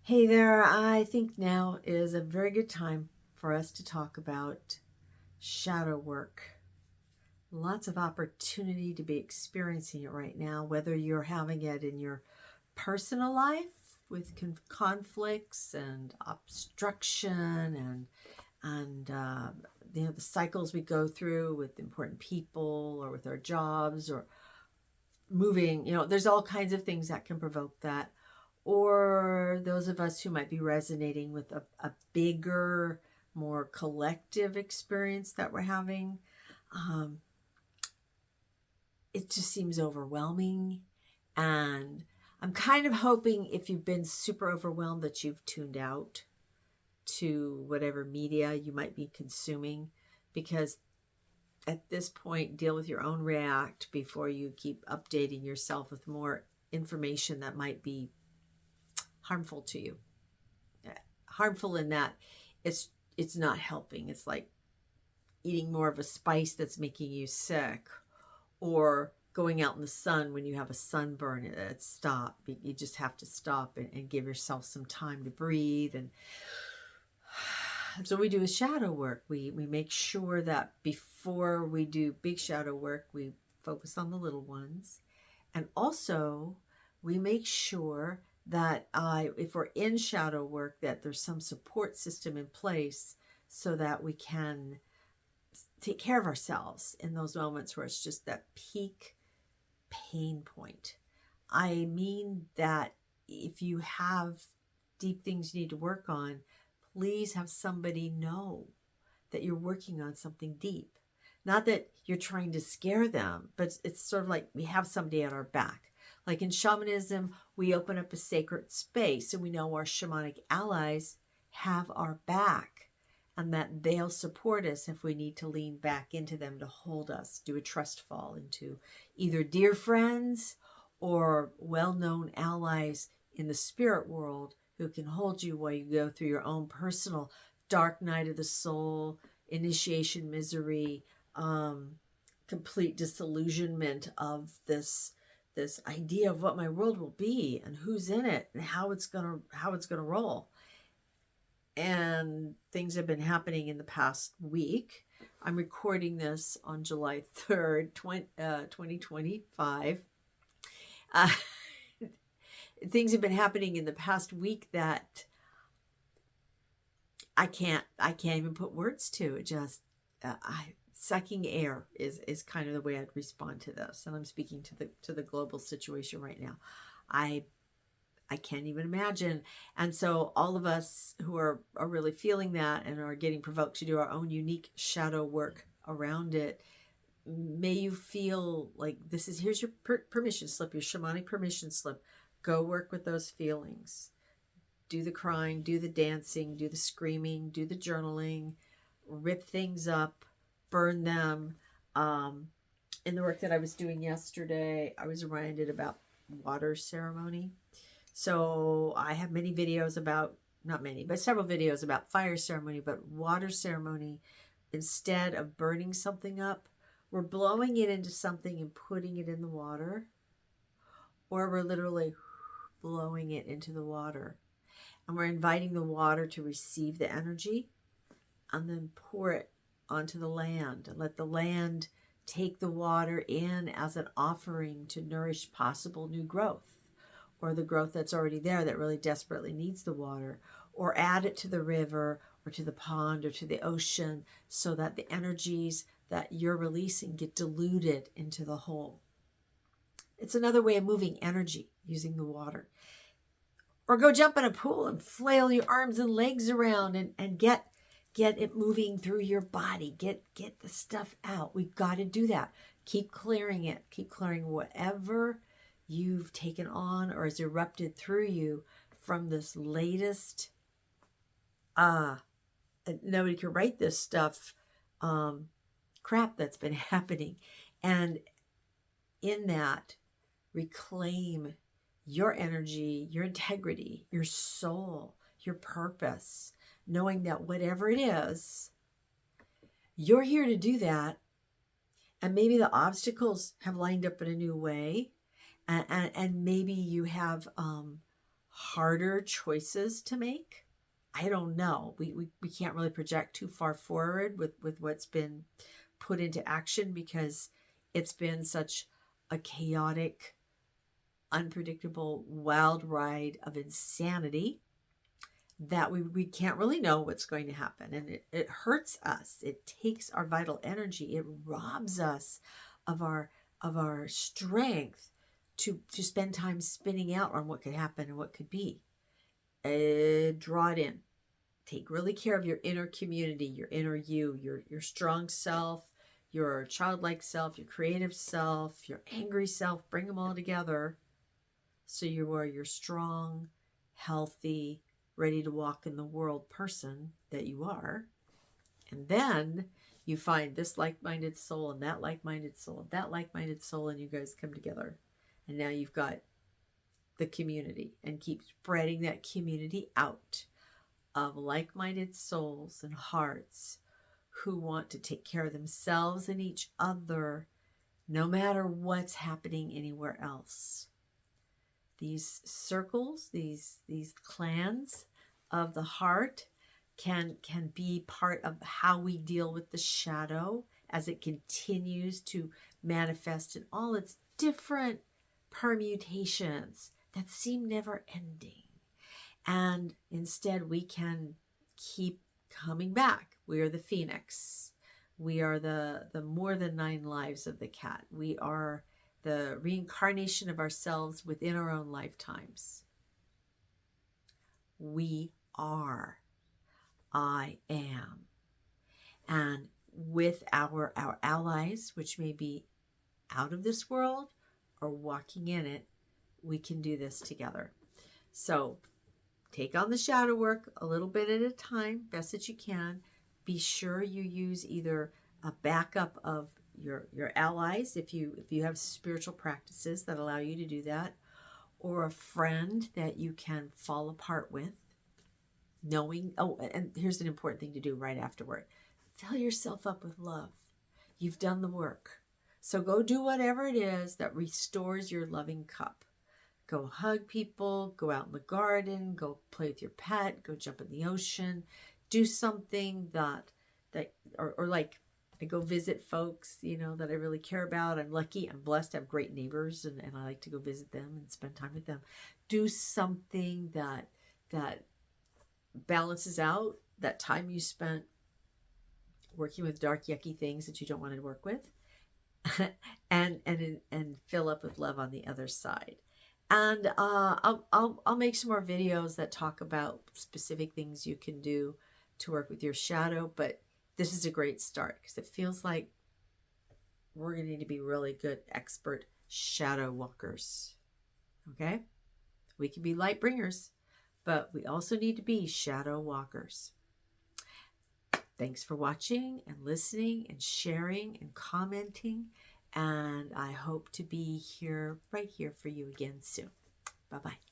Hey there, I think now is a very good time for us to talk about shadow work. Lots of opportunity to be experiencing it right now, whether you're having it in your personal life with conflicts and obstruction and the cycles we go through with important people or with our jobs or moving. There's all kinds of things that can provoke that, or those of us who might be resonating with a bigger, more collective experience that we're having. Um, it just seems overwhelming. And I'm kind of hoping if you've been super overwhelmed that you've tuned out to whatever media you might be consuming, because at this point, deal with your own react before you keep updating yourself with more information that might be harmful to you. Harmful in that it's not helping. It's like eating more of a spice that's making you sick, or going out in the sun when you have a sunburn. Stop. You just have to stop and give yourself some time to breathe. And so we do a shadow work. We make sure that before we do big shadow work, we focus on the little ones. And also, we make sure that if we're in shadow work, that there's some support system in place so that we can take care of ourselves in those moments where it's just that peak pain point. I mean that if you have deep things you need to work on, please have somebody know that you're working on something deep. Not that you're trying to scare them, but it's sort of like we have somebody at our back. Like in shamanism, we open up a sacred space and we know our shamanic allies have our back and that they'll support us if we need to lean back into them to hold us, do a trust fall into either dear friends or well-known allies in the spirit world who can hold you while you go through your own personal dark night of the soul, initiation misery, complete disillusionment of this idea of what my world will be and who's in it and how it's gonna roll. And things have been happening in the past week. I'm recording this on July 3rd, 2025. Things have been happening in the past week that I can't even put words to. It just sucking air is kind of the way I'd respond to this. And I'm speaking to the global situation right now. I can't even imagine. And so all of us who are really feeling that and are getting provoked to do our own unique shadow work around it, may you feel like here's your permission slip, your shamanic permission slip. Go work with those feelings. Do the crying, do the dancing, do the screaming, do the journaling, rip things up, burn them. In the work that I was doing yesterday, I was reminded about water ceremony. So I have many videos about, not many, but several videos about fire ceremony, but water ceremony, instead of burning something up, we're blowing it into something and putting it in the water, or we're literally blowing it into the water. And we're inviting the water to receive the energy and then pour it onto the land and let the land take the water in as an offering to nourish possible new growth, or the growth that's already there that really desperately needs the water, or add it to the river or to the pond or to the ocean so that the energies that you're releasing get diluted into the whole. It's another way of moving energy using the water. Or go jump in a pool and flail your arms and legs around and get it moving through your body. Get the stuff out. We've got to do that. Keep clearing it. Keep clearing whatever you've taken on or has erupted through you from this latest, nobody can write this stuff, crap that's been happening. And in that, reclaim your energy, your integrity, your soul, your purpose, knowing that whatever it is, you're here to do that. And maybe the obstacles have lined up in a new way. And maybe you have harder choices to make. I don't know. We can't really project too far forward with what's been put into action, because it's been such a chaotic, unpredictable, wild ride of insanity that we can't really know what's going to happen. And it hurts us. It takes our vital energy. It robs us of our strength to spend time spinning out on what could happen and what could be. Draw it in. Take really care of your inner community, your inner you, your strong self, your childlike self, your creative self, your angry self. Bring them all together so you are your strong, healthy, ready to walk in the world person that you are. And then you find this like-minded soul and that like-minded soul and that like-minded soul, and you guys come together. And now you've got the community, and keep spreading that community out of like-minded souls and hearts who want to take care of themselves and each other, no matter what's happening anywhere else. These circles, these clans of the heart can be part of how we deal with the shadow as it continues to manifest in all its different permutations that seem never ending. And instead we can keep coming back. We are the phoenix. We are the more than 9 lives of the cat. We are the reincarnation of ourselves within our own lifetimes. We are. I am. And with our allies, which may be out of this world or walking in it, we can do this together. So take on the shadow work a little bit at a time, best that you can. Be sure you use either a backup of your allies, if you have spiritual practices that allow you to do that, or a friend that you can fall apart with, knowing, and here's an important thing to do right afterward. Fill yourself up with love. You've done the work. So go do whatever it is that restores your loving cup. Go hug people, go out in the garden, go play with your pet, go jump in the ocean, do something that or like I go visit folks, that I really care about. I'm lucky, I'm blessed to have great neighbors, and I like to go visit them and spend time with them. Do something that balances out that time you spent working with dark, yucky things that you don't want to work with, and fill up with love on the other side. And I'll make some more videos that talk about specific things you can do to work with your shadow, but this is a great start because it feels like we're going to need to be really good expert shadow walkers. Okay? We can be light bringers, but we also need to be shadow walkers. Thanks for watching and listening and sharing and commenting. And I hope to be right here for you again soon. Bye-bye.